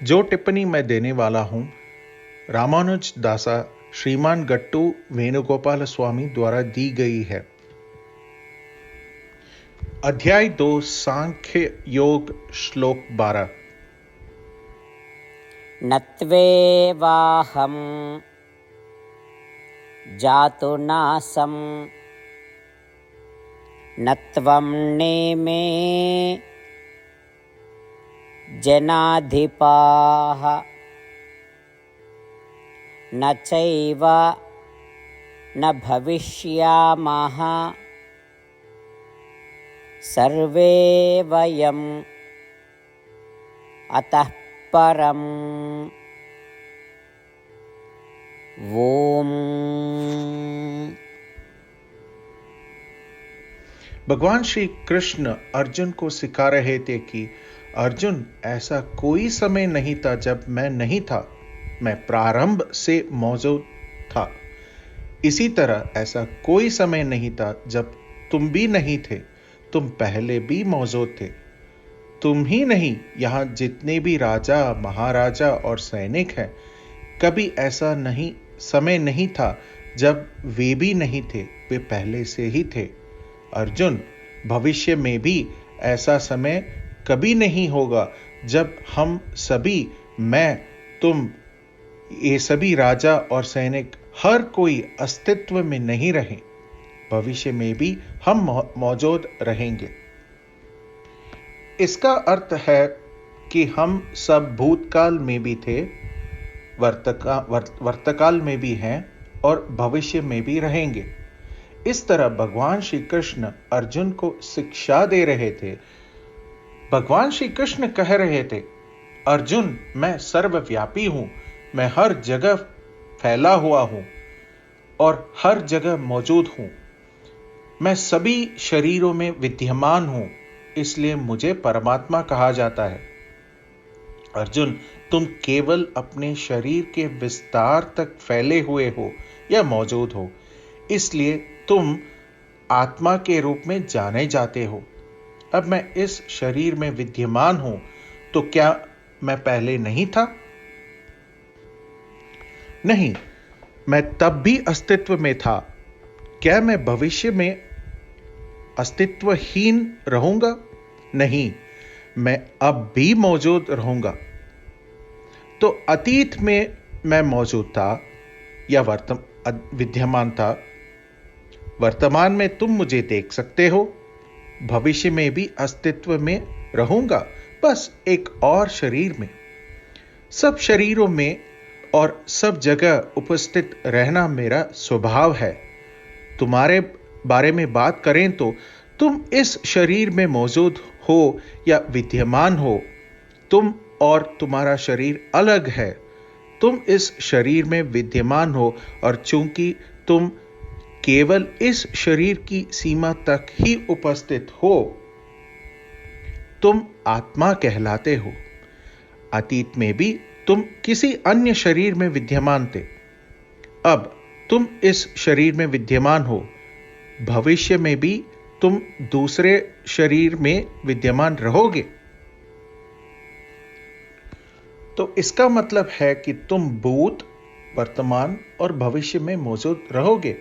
जो टिप्पणी मैं देने वाला हूं रामानुज दासा श्रीमान गट्टू वेणुगोपाल स्वामी द्वारा दी गई है। अध्याय 2 सांख्य योग श्लोक 12। नत्वेवाहं जातुनासं नत्वं नेमे जनाधिपाः न चैव न भविष्यामः सर्वे वयम् अतः परम्। ओम। भगवान श्री कृष्ण अर्जुन को सिखा रहे थे कि अर्जुन, ऐसा कोई समय नहीं था जब मैं नहीं था, मैं प्रारंभ से मौजूद था। इसी तरह ऐसा कोई समय नहीं था जब तुम भी नहीं थे, तुम पहले भी मौजूद थे। तुम ही नहीं, यहां जितने भी राजा महाराजा और सैनिक हैं, कभी ऐसा नहीं समय नहीं था जब वे भी नहीं थे, वे पहले से ही थे। अर्जुन, भविष्य में भी ऐसा समय कभी नहीं होगा जब हम सभी, मैं, तुम, ये सभी राजा और सैनिक, हर कोई अस्तित्व में नहीं रहे। भविष्य में भी हम मौजूद रहेंगे। इसका अर्थ है कि हम सब भूतकाल में भी थे, वर्तकाल में भी हैं और भविष्य में भी रहेंगे। इस तरह भगवान श्री कृष्ण अर्जुन को शिक्षा दे रहे थे। भगवान श्री कृष्ण कह रहे थे, अर्जुन, मैं सर्वव्यापी हूं, मैं हर जगह फैला हुआ हूं और हर जगह मौजूद हूं। मैं सभी शरीरों में विद्यमान हूं, इसलिए मुझे परमात्मा कहा जाता है। अर्जुन, तुम केवल अपने शरीर के विस्तार तक फैले हुए हो या मौजूद हो, इसलिए तुम आत्मा के रूप में जाने जाते हो। अब मैं इस शरीर में विद्यमान हूं, तो क्या मैं पहले नहीं था? नहीं, मैं तब भी अस्तित्व में था। क्या मैं भविष्य में अस्तित्वहीन रहूंगा? नहीं, मैं अब भी मौजूद रहूंगा। तो अतीत में मैं मौजूद था या विद्यमान था। वर्तमान में तुम मुझे देख सकते हो। भविष्य में भी अस्तित्व में रहूंगा, बस एक और शरीर में। सब शरीरों में और सब जगह उपस्थित रहना मेरा स्वभाव है। तुम्हारे बारे में बात करें तो तुम इस शरीर में मौजूद हो या विद्यमान हो, तुम और तुम्हारा शरीर अलग है। तुम इस शरीर में विद्यमान हो और चूंकि तुम केवल इस शरीर की सीमा तक ही उपस्थित हो, तुम आत्मा कहलाते हो। अतीत में भी तुम किसी अन्य शरीर में विद्यमान थे। अब तुम इस शरीर में विद्यमान हो। भविष्य में भी तुम दूसरे शरीर में विद्यमान रहोगे। तो इसका मतलब है कि तुम भूत, वर्तमान और भविष्य में मौजूद रहोगे।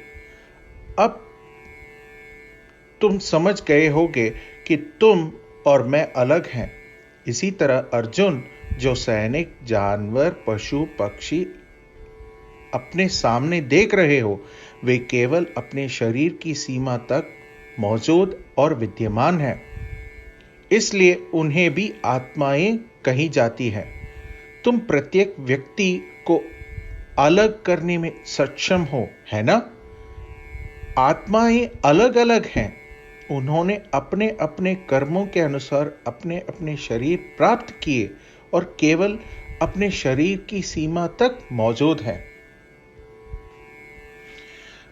अब तुम समझ गए होगे कि तुम और मैं अलग हैं। इसी तरह अर्जुन, जो सैनिक, जानवर, पशु, पक्षी अपने सामने देख रहे हो, वे केवल अपने शरीर की सीमा तक मौजूद और विद्यमान हैं। इसलिए उन्हें भी आत्माएं कही जाती हैं। तुम प्रत्येक व्यक्ति को अलग करने में सक्षम हो, है ना? आत्माएं अलग अलग हैं। उन्होंने अपने अपने कर्मों के अनुसार अपने अपने शरीर प्राप्त किए और केवल अपने शरीर की सीमा तक मौजूद हैं।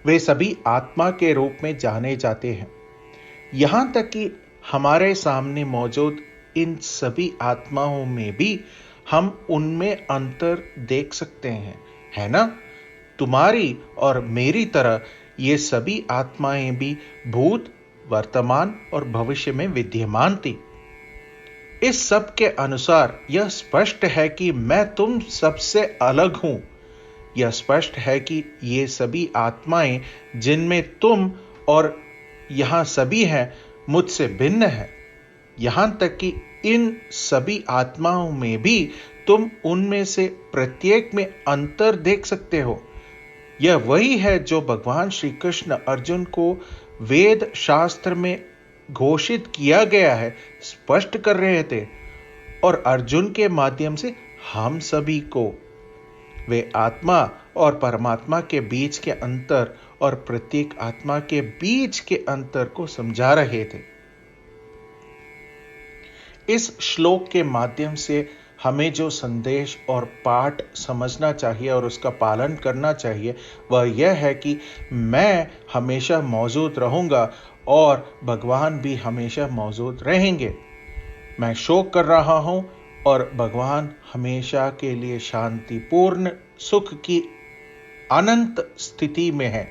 वे सभी आत्मा के रूप में जाने जाते हैं। यहां तक कि हमारे सामने मौजूद इन सभी आत्माओं में भी हम उनमें अंतर देख सकते हैं, है ना? तुम्हारी और मेरी तरह ये सभी आत्माएं भी भूत, वर्तमान और भविष्य में विद्यमान थी। इस सब के अनुसार यह स्पष्ट है कि मैं तुम सबसे अलग हूं। यह स्पष्ट है कि ये सभी आत्माएं जिनमें तुम और यहां सभी हैं मुझसे भिन्न है। यहां तक कि इन सभी आत्माओं में भी तुम उनमें से प्रत्येक में अंतर देख सकते हो। यह वही है जो भगवान श्री कृष्ण अर्जुन को वेद शास्त्र में घोषित किया गया है स्पष्ट कर रहे थे, और अर्जुन के माध्यम से हम सभी को वे आत्मा और परमात्मा के बीच के अंतर और प्रत्येक आत्मा के बीच के अंतर को समझा रहे थे। इस श्लोक के माध्यम से हमें जो संदेश और पाठ समझना चाहिए और उसका पालन करना चाहिए वह यह है कि मैं हमेशा मौजूद रहूंगा और भगवान भी हमेशा मौजूद रहेंगे। मैं शोक कर रहा हूं और भगवान हमेशा के लिए शांतिपूर्ण सुख की अनंत स्थिति में है।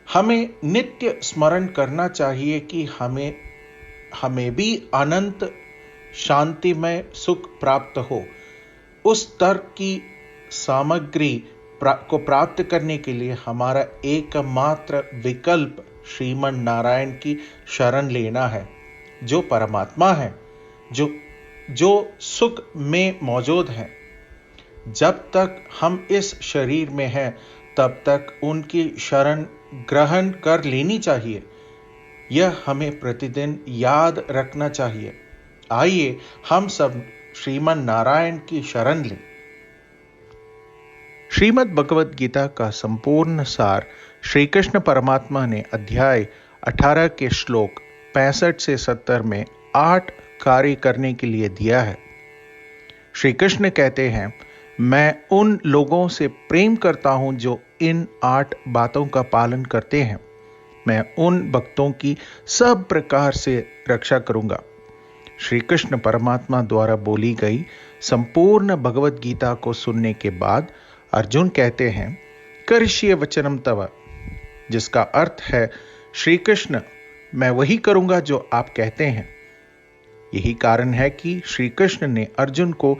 हमें नित्य स्मरण करना चाहिए कि हमें भी अनंत शांतिमय सुख प्राप्त हो। उस तर्क की सामग्री को प्राप्त करने के लिए हमारा एकमात्र विकल्प श्रीमन नारायण की शरण लेना है, जो परमात्मा है, जो सुख में मौजूद है। जब तक हम इस शरीर में हैं तब तक उनकी शरण ग्रहण कर लेनी चाहिए। यह हमें प्रतिदिन याद रखना चाहिए। आइए हम सब श्रीमन नारायण की शरण लें। श्रीमद् भगवद गीता का संपूर्ण सार श्री कृष्ण परमात्मा ने अध्याय 18 के श्लोक 65 से 70 में 8 कार्य करने के लिए दिया है। श्री कृष्ण कहते हैं, मैं उन लोगों से प्रेम करता हूं जो इन 8 बातों का पालन करते हैं। मैं उन भक्तों की सब प्रकार से रक्षा करूंगा। श्री कृष्ण परमात्मा द्वारा बोली गई संपूर्ण भगवद गीता को सुनने के बाद अर्जुन कहते हैं, करिष्ये वचनम तव, जिसका अर्थ है, श्री कृष्ण मैं वही करूंगा जो आप कहते हैं। यही कारण है कि श्री कृष्ण ने अर्जुन को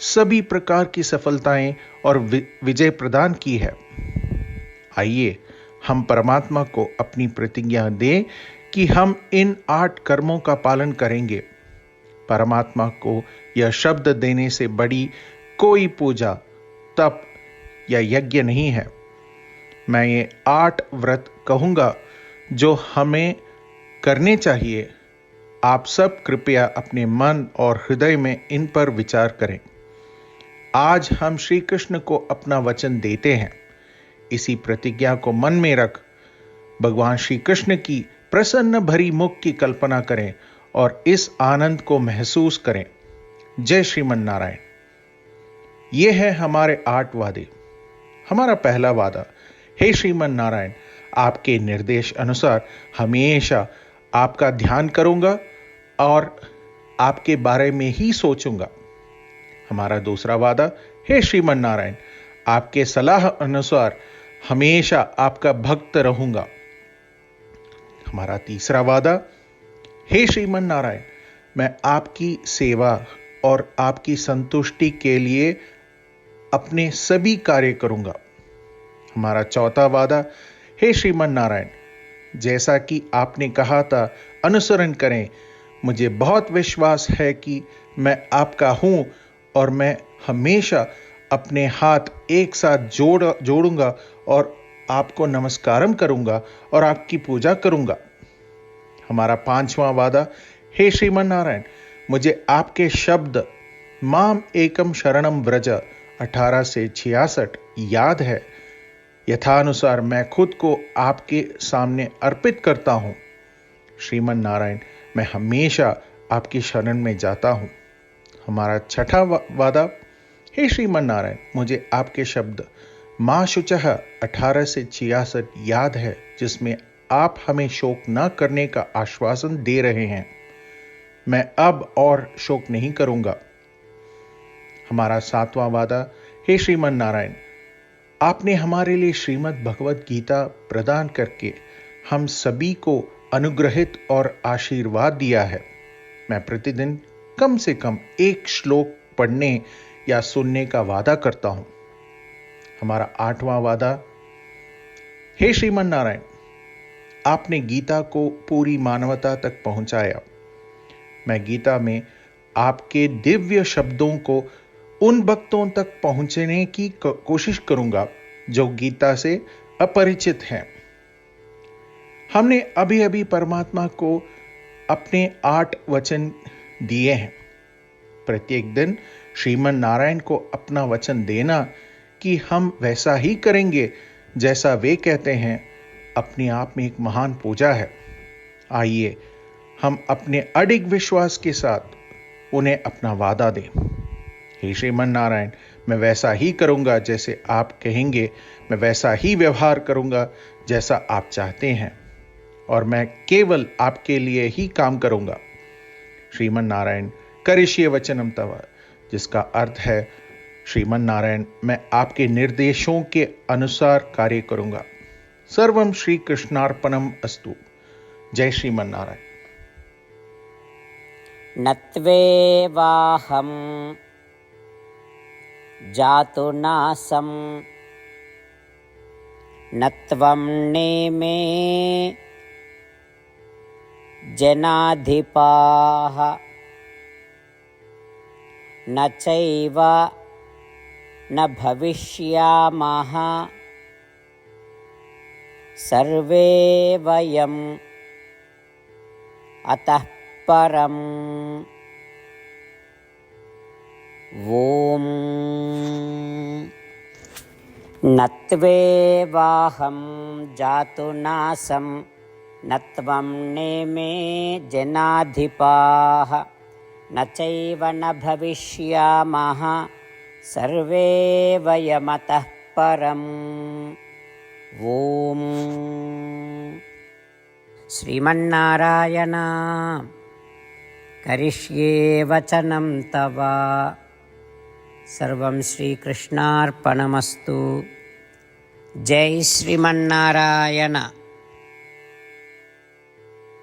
सभी प्रकार की सफलताएं और विजय प्रदान की है। आइए हम परमात्मा को अपनी प्रतिज्ञा दें कि हम इन 8 कर्मों का पालन करेंगे। परमात्मा को यह शब्द देने से बड़ी कोई पूजा, तप या यज्ञ नहीं है। मैं ये 8 व्रत कहूंगा जो हमें करने चाहिए। आप सब कृपया अपने मन और हृदय में इन पर विचार करें। आज हम श्री कृष्ण को अपना वचन देते हैं। इसी प्रतिज्ञा को मन में रख भगवान श्री कृष्ण की प्रसन्न भरी मुख की कल्पना करें और इस आनंद को महसूस करें। जय श्रीमन नारायण। ये है हमारे 8 वादे। हमारा पहला वादा, हे श्रीमन नारायण, आपके निर्देश अनुसार हमेशा आपका ध्यान करूंगा और आपके बारे में ही सोचूंगा। हमारा दूसरा वादा, हे श्रीमन नारायण, आपके सलाह अनुसार हमेशा आपका भक्त रहूंगा। हमारा तीसरा वादा, हे श्रीमन नारायण, मैं आपकी सेवा और आपकी संतुष्टि के लिए अपने सभी कार्य करूंगा। हमारा चौथा वादा, हे श्रीमन नारायण, जैसा कि आपने कहा था अनुसरण करें। मुझे बहुत विश्वास है कि मैं आपका हूं और मैं हमेशा अपने हाथ एक साथ जोड़ूंगा और आपको नमस्कारम करूंगा और आपकी पूजा करूंगा। हमारा 5वां वादा, हे श्रीमन नारायण, मुझे आपके शब्द माम एकम शरणम व्रज 18 से 66 याद है। यथानुसार मैं खुद को आपके सामने अर्पित करता हूं। श्रीमन नारायण, मैं हमेशा आपकी शरण में जाता हूं। हमारा 6वां वादा, हे श्रीमन नारायण, मुझे आपके शब्द मां शुचः 18 से 66 याद है, जिसमें आप हमें शोक न करने का आश्वासन दे रहे हैं। मैं अब और शोक नहीं करूंगा। हमारा 7वां वादा, हे श्रीमन नारायण, आपने हमारे लिए श्रीमद् भगवद गीता प्रदान करके हम सभी को अनुग्रहित और आशीर्वाद दिया है। मैं प्रतिदिन कम से कम एक श्लोक पढ़ने या सुनने का वादा करता हूं। हमारा 8वां वादा। हे श्रीमन नारायण, आपने गीता को पूरी मानवता तक पहुंचाया। मैं गीता में आपके दिव्य शब्दों को उन भक्तों तक पहुंचने की कोशिश करूंगा जो गीता से अपरिचित हैं। हमने अभी अभी परमात्मा को अपने 8 वचन दिए हैं। प्रत्येक दिन श्रीमन नारायण को अपना वचन देना कि हम वैसा ही करेंगे जैसा वे कहते हैं, अपने आप में एक महान पूजा है। आइए हम अपने अडिग विश्वास के साथ उन्हें अपना वादा दें। हे श्रीमन नारायण, मैं वैसा ही करूंगा जैसे आप कहेंगे, मैं वैसा ही व्यवहार करूंगा जैसा आप चाहते हैं, और मैं केवल आपके लिए ही काम करूंगा। श्रीमन नारायण करिष्ये वचनम तव, जिसका अर्थ है, श्रीमन नारायण मैं आपके निर्देशों के अनुसार कार्य करूंगा। सर्वम श्री कृष्णार्पणम अस्तु। जय श्रीमन नारायण। नत्वेवाहं जातुनासं नत्वं नेमे जनाधिपाः न चैव न भविष्यामः सर्वे वयम् अतः परम्। ॐ नत्वेवाहं जातुनासं नत्वं नेमे जनाधिपाः न चैव न भविष्यामः सर्वे वयमतः परम्। ॐ श्रीमन्नारायण करिष्ये वचनं तव। सर्वं श्रीकृष्णार्पणमस्तु। जय श्रीमन्नारायण।